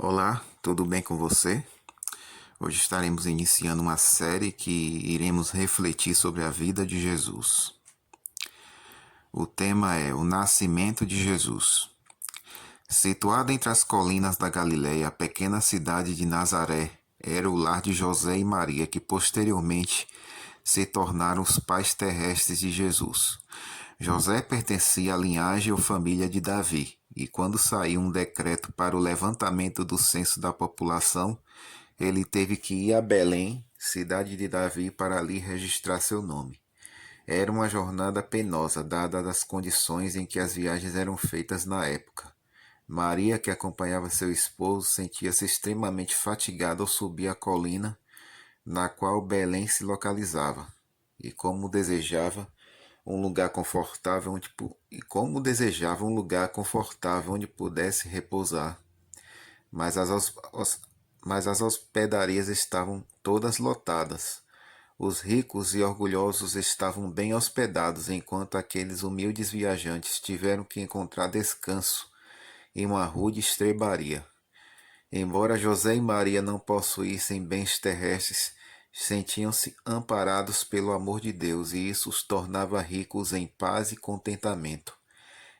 Olá, tudo bem com você? Hoje estaremos iniciando uma série que iremos refletir sobre a vida de Jesus. O tema é o nascimento de Jesus. Situada entre as colinas da Galileia, a pequena cidade de Nazaré era o lar de José e Maria, que posteriormente se tornaram os pais terrestres de Jesus. José pertencia à linhagem ou família de Davi, e quando saiu um decreto para o levantamento do censo da população, ele teve que ir a Belém, cidade de Davi, para ali registrar seu nome. Era uma jornada penosa, dadas as condições em que as viagens eram feitas na época. Maria, que acompanhava seu esposo, sentia-se extremamente fatigada ao subir a colina na qual Belém se localizava, e como desejava um lugar confortável onde pudesse repousar. Mas as hospedarias estavam todas lotadas. Os ricos e orgulhosos estavam bem hospedados, enquanto aqueles humildes viajantes tiveram que encontrar descanso em uma rude estrebaria. Embora José e Maria não possuíssem bens terrestres, sentiam-se amparados pelo amor de Deus, e isso os tornava ricos em paz e contentamento.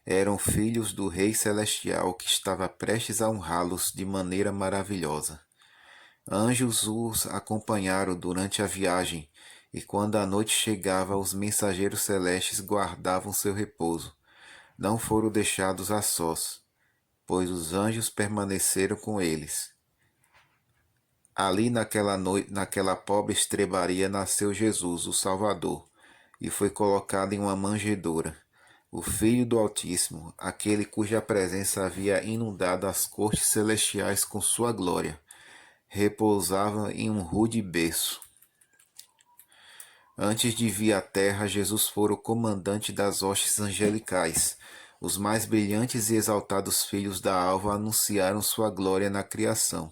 Eram filhos do Rei Celestial que estava prestes a honrá-los de maneira maravilhosa. Anjos os acompanharam durante a viagem, e quando a noite chegava, os mensageiros celestes guardavam seu repouso. Não foram deixados a sós, pois os anjos permaneceram com eles. Ali naquela pobre estrebaria nasceu Jesus, o Salvador, e foi colocado em uma manjedoura. O Filho do Altíssimo, aquele cuja presença havia inundado as cortes celestiais com sua glória, repousava em um rude berço. Antes de vir à terra, Jesus fora o comandante das hostes angelicais. Os mais brilhantes e exaltados filhos da alva anunciaram sua glória na criação.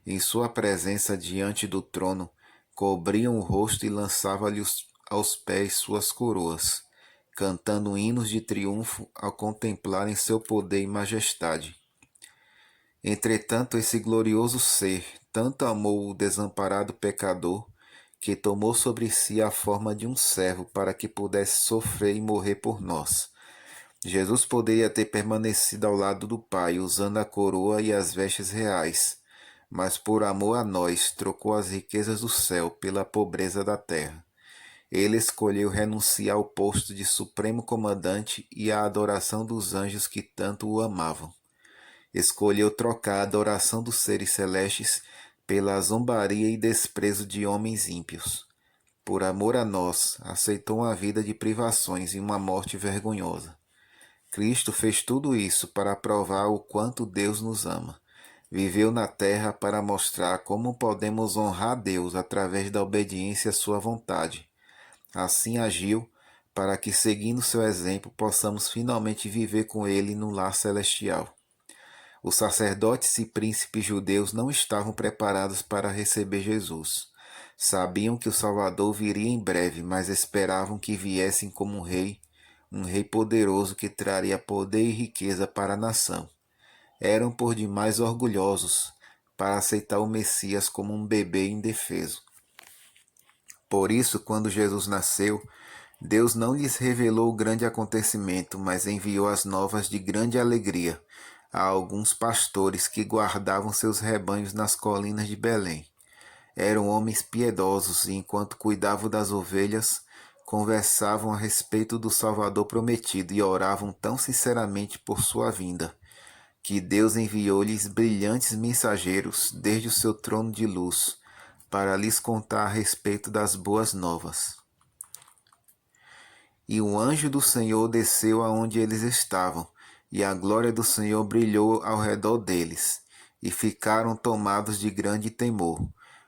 Em sua presença diante do trono, cobriam o rosto e lançavam-lhe aos pés suas coroas, cantando hinos de triunfo ao contemplarem seu poder e majestade. Entretanto, esse glorioso ser tanto amou o desamparado pecador, que tomou sobre si a forma de um servo para que pudesse sofrer e morrer por nós. Jesus poderia ter permanecido ao lado do Pai, usando a coroa e as vestes reais, mas por amor a nós trocou as riquezas do céu pela pobreza da terra. Ele escolheu renunciar ao posto de supremo comandante e à adoração dos anjos que tanto o amavam. Escolheu trocar a adoração dos seres celestes pela zombaria e desprezo de homens ímpios. Por amor a nós, aceitou uma vida de privações e uma morte vergonhosa. Cristo fez tudo isso para provar o quanto Deus nos ama. Viveu na terra para mostrar como podemos honrar Deus através da obediência à sua vontade. Assim agiu para que, seguindo seu exemplo, possamos finalmente viver com ele no lar celestial. Os sacerdotes e príncipes judeus não estavam preparados para receber Jesus. Sabiam que o Salvador viria em breve, mas esperavam que viessem como um rei poderoso que traria poder e riqueza para a nação. Eram por demais orgulhosos para aceitar o Messias como um bebê indefeso. Por isso, quando Jesus nasceu, Deus não lhes revelou o grande acontecimento, mas enviou as novas de grande alegria a alguns pastores que guardavam seus rebanhos nas colinas de Belém. Eram homens piedosos e, enquanto cuidavam das ovelhas, conversavam a respeito do Salvador prometido e oravam tão sinceramente por sua vinda, que Deus enviou-lhes brilhantes mensageiros desde o seu trono de luz, para lhes contar a respeito das boas novas. E o anjo do Senhor desceu aonde eles estavam, e a glória do Senhor brilhou ao redor deles, e ficaram tomados de grande temor.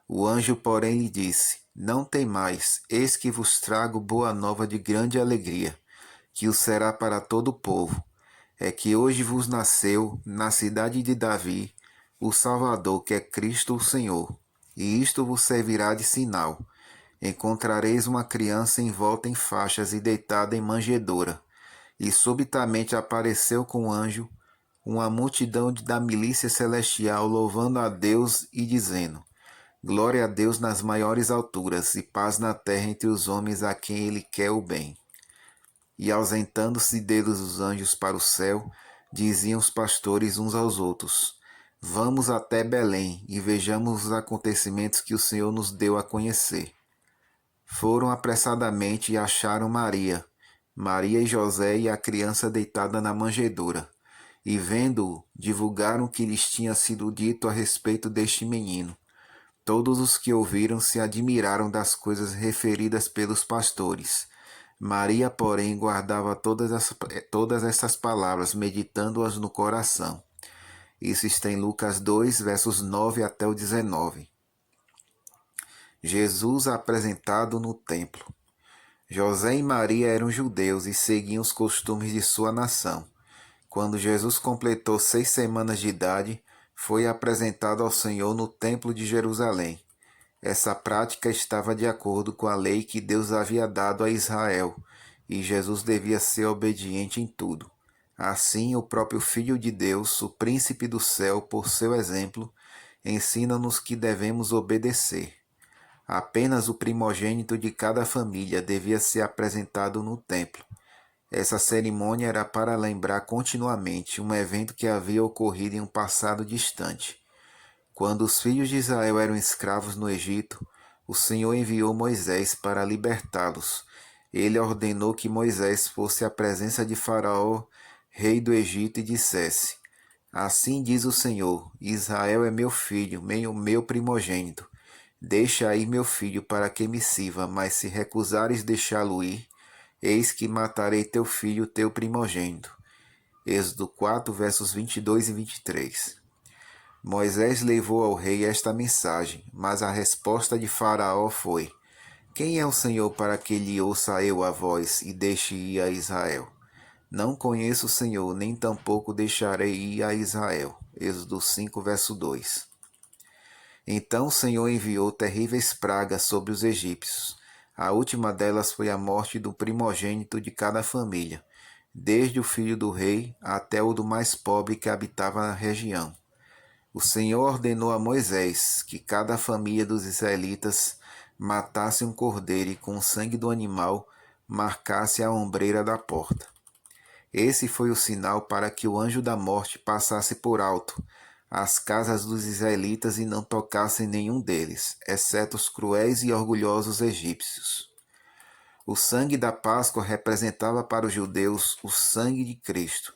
O anjo, porém, lhe disse: Não temais, eis que vos trago boa nova de grande alegria, que o será para todo o povo. É que hoje vos nasceu, na cidade de Davi, o Salvador, que é Cristo o Senhor. E isto vos servirá de sinal: encontrareis uma criança envolta em faixas e deitada em manjedoura. E subitamente apareceu com o anjo uma multidão da milícia celestial louvando a Deus e dizendo: Glória a Deus nas maiores alturas e paz na terra entre os homens a quem ele quer o bem. E ausentando-se deles os anjos para o céu, diziam os pastores uns aos outros: Vamos até Belém e vejamos os acontecimentos que o Senhor nos deu a conhecer. Foram apressadamente e acharam Maria e José e a criança deitada na manjedoura. E vendo-o, divulgaram o que lhes tinha sido dito a respeito deste menino. Todos os que ouviram se admiraram das coisas referidas pelos pastores. Maria, porém, guardava todas essas palavras, meditando-as no coração. Isso está em Lucas 2, versos 9 até o 19. Jesus apresentado no templo. José e Maria eram judeus e seguiam os costumes de sua nação. Quando Jesus completou 6 semanas de idade, foi apresentado ao Senhor no templo de Jerusalém. Essa prática estava de acordo com a lei que Deus havia dado a Israel, e Jesus devia ser obediente em tudo. Assim, o próprio Filho de Deus, o Príncipe do céu, por seu exemplo, ensina-nos que devemos obedecer. Apenas o primogênito de cada família devia ser apresentado no templo. Essa cerimônia era para lembrar continuamente um evento que havia ocorrido em um passado distante. Quando os filhos de Israel eram escravos no Egito, o Senhor enviou Moisés para libertá-los. Ele ordenou que Moisés fosse à presença de Faraó, rei do Egito, e dissesse: Assim diz o Senhor: Israel é meu filho, meu primogênito. Deixa ir meu filho para que me sirva, mas se recusares deixá-lo ir, eis que matarei teu filho, teu primogênito. Êxodo 4, versos 22 e 23. Moisés levou ao rei esta mensagem, mas a resposta de Faraó foi: Quem é o Senhor para que lhe ouça eu a voz e deixe ir a Israel? Não conheço o Senhor, nem tampouco deixarei ir a Israel. Êxodo 5, verso 2. Então o Senhor enviou terríveis pragas sobre os egípcios. A última delas foi a morte do primogênito de cada família, desde o filho do rei até o do mais pobre que habitava na região. O Senhor ordenou a Moisés que cada família dos israelitas matasse um cordeiro e com o sangue do animal marcasse a ombreira da porta. Esse foi o sinal para que o anjo da morte passasse por alto as casas dos israelitas e não tocasse nenhum deles, exceto os cruéis e orgulhosos egípcios. O sangue da Páscoa representava para os judeus o sangue de Cristo.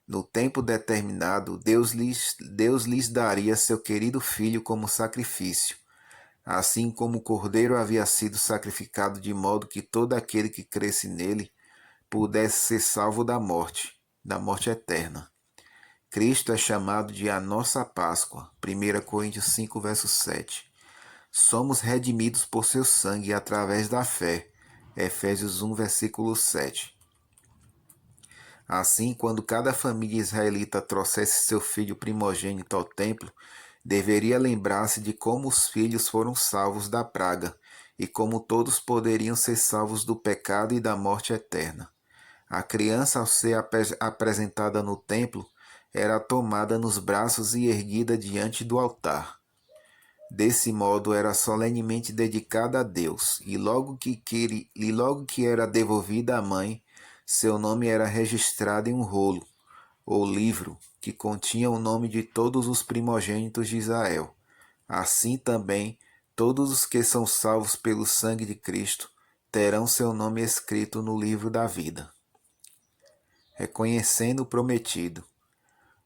No tempo determinado, Deus lhes daria seu querido filho como sacrifício, assim como o cordeiro havia sido sacrificado de modo que todo aquele que cresce nele pudesse ser salvo da morte eterna. Cristo é chamado de a nossa Páscoa, 1 Coríntios 5, verso 7. Somos redimidos por seu sangue através da fé, Efésios 1, versículo 7. Assim, quando cada família israelita trouxesse seu filho primogênito ao templo, deveria lembrar-se de como os filhos foram salvos da praga e como todos poderiam ser salvos do pecado e da morte eterna. A criança, ao ser apresentada no templo, era tomada nos braços e erguida diante do altar. Desse modo, era solenemente dedicada a Deus, e logo que era devolvida à mãe, seu nome era registrado em um rolo, ou livro, que continha o nome de todos os primogênitos de Israel. Assim também, todos os que são salvos pelo sangue de Cristo terão seu nome escrito no livro da vida. Reconhecendo o prometido.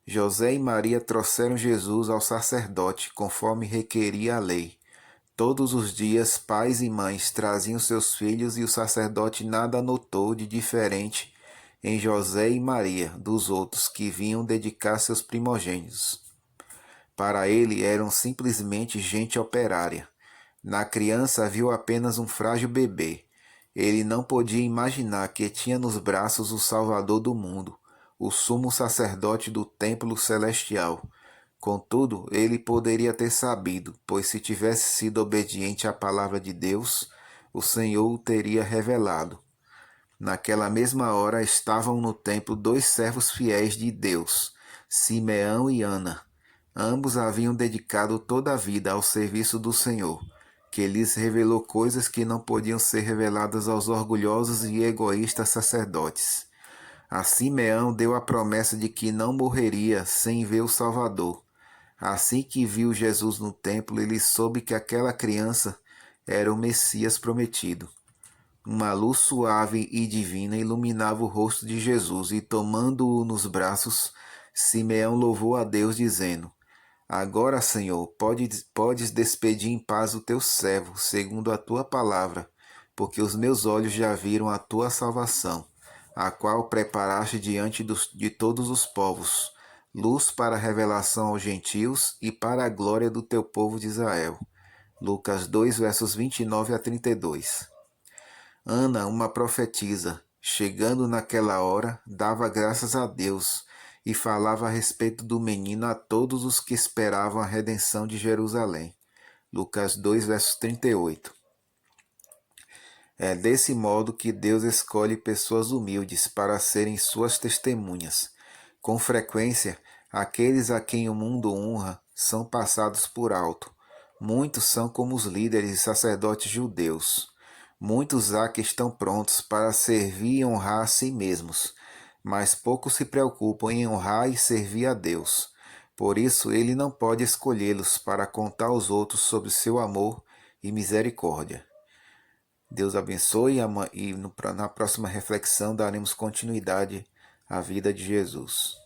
José e Maria trouxeram Jesus ao sacerdote, conforme requeria a lei. Todos os dias, pais e mães traziam seus filhos e o sacerdote nada notou de diferente em José e Maria dos outros que vinham dedicar seus primogênitos. Para ele eram simplesmente gente operária. Na criança viu apenas um frágil bebê. Ele não podia imaginar que tinha nos braços o Salvador do mundo, o sumo sacerdote do templo celestial. Contudo, ele poderia ter sabido, pois se tivesse sido obediente à palavra de Deus, o Senhor o teria revelado. Naquela mesma hora estavam no templo 2 servos fiéis de Deus, Simeão e Ana. Ambos haviam dedicado toda a vida ao serviço do Senhor, que lhes revelou coisas que não podiam ser reveladas aos orgulhosos e egoístas sacerdotes. A Simeão deu a promessa de que não morreria sem ver o Salvador. Assim que viu Jesus no templo, ele soube que aquela criança era o Messias prometido. Uma luz suave e divina iluminava o rosto de Jesus e, tomando-o nos braços, Simeão louvou a Deus, dizendo: Agora, Senhor, podes despedir em paz o teu servo, segundo a tua palavra, porque os meus olhos já viram a tua salvação, a qual preparaste diante de todos os povos, luz para a revelação aos gentios e para a glória do teu povo de Israel. Lucas 2, versos 29 a 32. Ana, uma profetisa, chegando naquela hora, dava graças a Deus e falava a respeito do menino a todos os que esperavam a redenção de Jerusalém. Lucas 2, versos 38. É desse modo que Deus escolhe pessoas humildes para serem suas testemunhas. Com frequência, aqueles a quem o mundo honra são passados por alto. Muitos são como os líderes e sacerdotes judeus. Muitos há que estão prontos para servir e honrar a si mesmos, mas poucos se preocupam em honrar e servir a Deus. Por isso, ele não pode escolhê-los para contar aos outros sobre seu amor e misericórdia. Deus abençoe e na próxima reflexão daremos continuidade à vida de Jesus.